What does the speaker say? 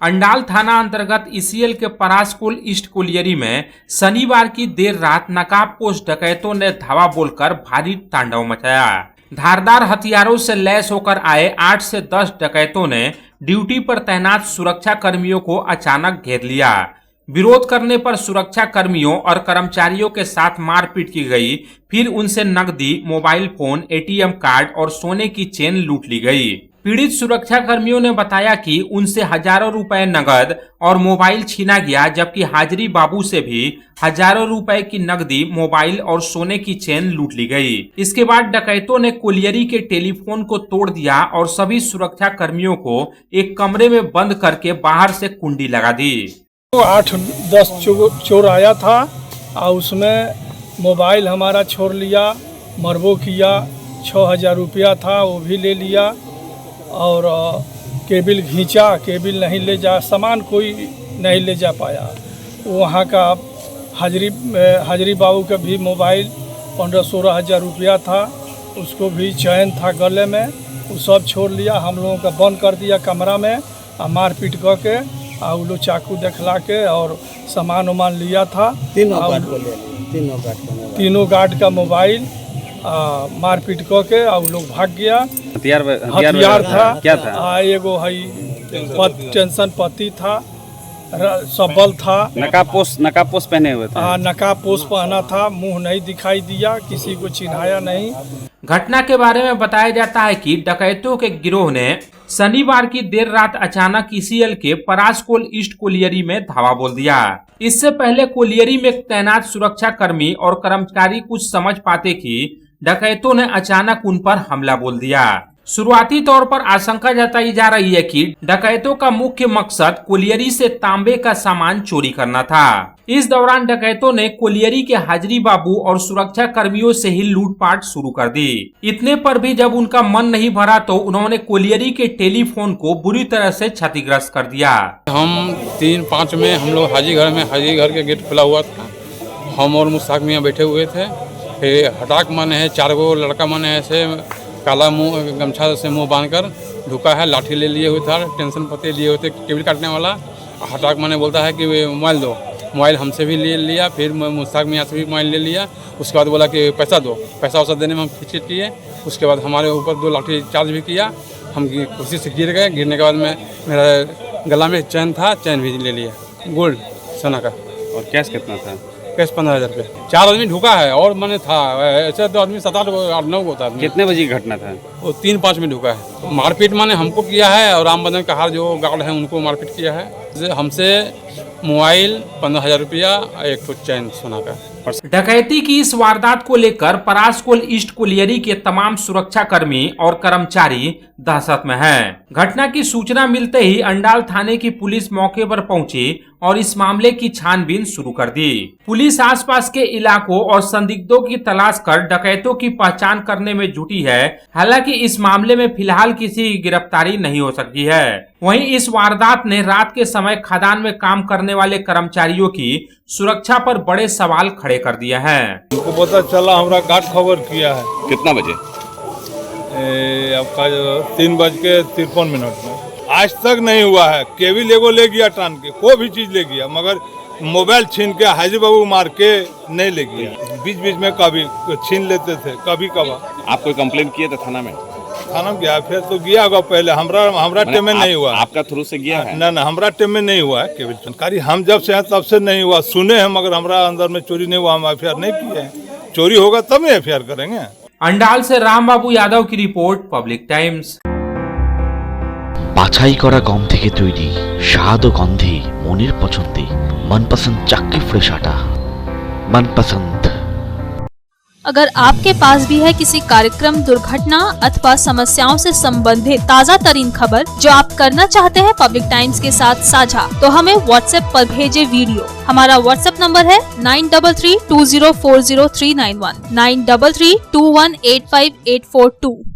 अंडाल थाना अंतर्गत ईसीएल के परासकोल ईस्ट कोलियरी में शनिवार की देर रात नकाबपोश डकैतों ने धावा बोलकर भारी तांडव मचाया। धारदार हथियारों से लैस होकर आए 8 से 10 डकैतों ने ड्यूटी पर तैनात सुरक्षा कर्मियों को अचानक घेर लिया। विरोध करने पर सुरक्षा कर्मियों और कर्मचारियों के साथ मारपीट की गई। फिर उनसे नकदी, मोबाइल फोन, एटीएम कार्ड और सोने की चेन लूट ली गई। पीड़ित सुरक्षा कर्मियों ने बताया कि उनसे हजारों रुपए नगद और मोबाइल छीना गया, जबकि हाजरी बाबू से भी हजारों रुपए की नकदी, मोबाइल और सोने की चेन लूट ली गई। इसके बाद डकैतों ने कोलियरी के टेलीफोन को तोड़ दिया और सभी सुरक्षा कर्मियों को एक कमरे में बंद करके बाहर से कुंडी लगा दी। 8-10 चोर आया था और उसमें मोबाइल हमारा छोड़ लिया, मरबो किया, 6000 रुपया था वो भी ले लिया और केबिल खींचा, केबिल नहीं ले जा, सामान कोई नहीं ले जा पाया। वहाँ का हाजरी बाबू का भी मोबाइल 15-16 हज़ार रुपया था, उसको भी चैन था गले में, वो सब छोड़ लिया। हम लोगों का बंद कर दिया कमरा में और मारपीट करके और वो लोग चाकू दिखला के और सामान वामान लिया था। तीनों गार्ड का मोबाइल मारपीट करके और लोग भाग गया। हथियार था, क्या था? एगो टेंशन पत्ती था, सबल था, नकाबपोश पहने हुए थे। नकाबपोश पहना था, मुंह नहीं दिखाई दिया, किसी को चिन्हाया नहीं। घटना के बारे में बताया जाता है कि डकैतों के गिरोह ने शनिवार की देर रात अचानक ईसीएल के परासकोल ईस्ट कोलियरी में धावा बोल दिया। इससे पहले कोलियरी में तैनात सुरक्षा कर्मी और कर्मचारी कुछ समझ पाते कि डकैतों ने अचानक उन पर हमला बोल दिया। शुरुआती तौर पर आशंका जताई जा रही है कि डकैतों का मुख्य मकसद कोलियरी से तांबे का सामान चोरी करना था। इस दौरान डकैतों ने कोलियरी के हाजरी बाबू और सुरक्षा कर्मियों से ही लूटपाट शुरू कर दी। इतने पर भी जब उनका मन नहीं भरा तो उन्होंने कोलियरी के टेलीफोन को बुरी तरह से क्षतिग्रस्त कर दिया। हम 3-5 में हम लोग हाजी घर के गेट खुला हुआ था, हम और मुश्ताक मियाँ बैठे हुए थे। हटाक माने है 4 गो लड़का माने ऐसे काला मुंह गमछा से मुंह बांधकर ढुका है, लाठी ले लिए हुए था, टेंशन पत्ते लिए हुए थे, केबिल काटने वाला। हटाक माने बोलता है कि मोबाइल दो, मोबाइल हमसे भी ले लिया, फिर मुश्ताक मियाँ से भी मोबाइल ले लिया। उसके बाद बोला कि पैसा दो, पैसा देने में हम खिचखिच किए। उसके बाद हमारे ऊपर 2 लाठी चार्ज भी किया, हम कुर्सी से गिर गए। गिरने के बाद में मेरा गला में चैन था, चैन भी ले लिया, गोल्ड सोना का। और कैश कितना था? कैश 15,000 रुपये। 4 आदमी ढुका है और मैंने था ऐसे तो आदमी 7-8-9 को था। कितने बजे की घटना था? वो 3-5 में ढुका है। मारपीट मैंने हमको किया है और राम बदन कहार जो गार्ड है उनको मारपीट किया है। हमसे मोबाइल 15,000 रुपया, एक तो चैन सोना का। डकैती की इस वारदात को लेकर परासकोल ईस्ट कोलियरी के तमाम सुरक्षा कर्मी और कर्मचारी दहशत में हैं। घटना की सूचना मिलते ही अंडाल थाने की पुलिस मौके पर पहुंची और इस मामले की छानबीन शुरू कर दी। पुलिस आसपास के इलाकों और संदिग्धों की तलाश कर डकैतों की पहचान करने में जुटी है। हालांकि इस मामले में फिलहाल किसी की गिरफ्तारी नहीं हो सकी है। वहीं इस वारदात ने रात के समय खदान में काम करने वाले कर्मचारियों की सुरक्षा पर बड़े सवाल खड़े कर दिए हैं। हमको पता चला, हमारा गार्ड खबर किया है। कितना बजे? आपका 3:53 में। आज तक नहीं हुआ है। केबिल एगो ले गया टान के, कोई भी चीज ले गया, मगर मोबाइल छीन के हाजी बाबू मार के नहीं ले गया। बीच बीच में कभी छीन लेते थे, कभी कभार। आप कोई कंप्लेंट किए थे थाना में? थाना में गया, फिर तो गया होगा पहले। हमरा टेम में नहीं हुआ। आपका थ्रू से गया है? ना, हमरा टेम में नहीं हुआ है केबिल जानकारी। हम जब से हैं तब से नहीं हुआ। सुने हैं मगर हमारा अंदर में चोरी नहीं हुआ, हम एफआईआर नहीं किए हैं। चोरी होगा तब एफआईआर करेंगे। अंडाल से रामबाबू यादव की रिपोर्ट, पब्लिक टाइम्स। বাছাই করা গম থেকে তৈরি স্বাদ ও গন্ধে মনের পছন্দে मनपसंद चाक्की फ्रेश आटा, मनपसंद। अगर आपके पास भी है किसी कार्यक्रम, दुर्घटना अथवा समस्याओं से संबंधित ताज़ा तरीन खबर जो आप करना चाहते हैं पब्लिक टाइम्स के साथ साझा, तो हमें व्हाट्सएप पर भेजे वीडियो। हमारा व्हाट्सएप नंबर है 9332040391, 9332185842।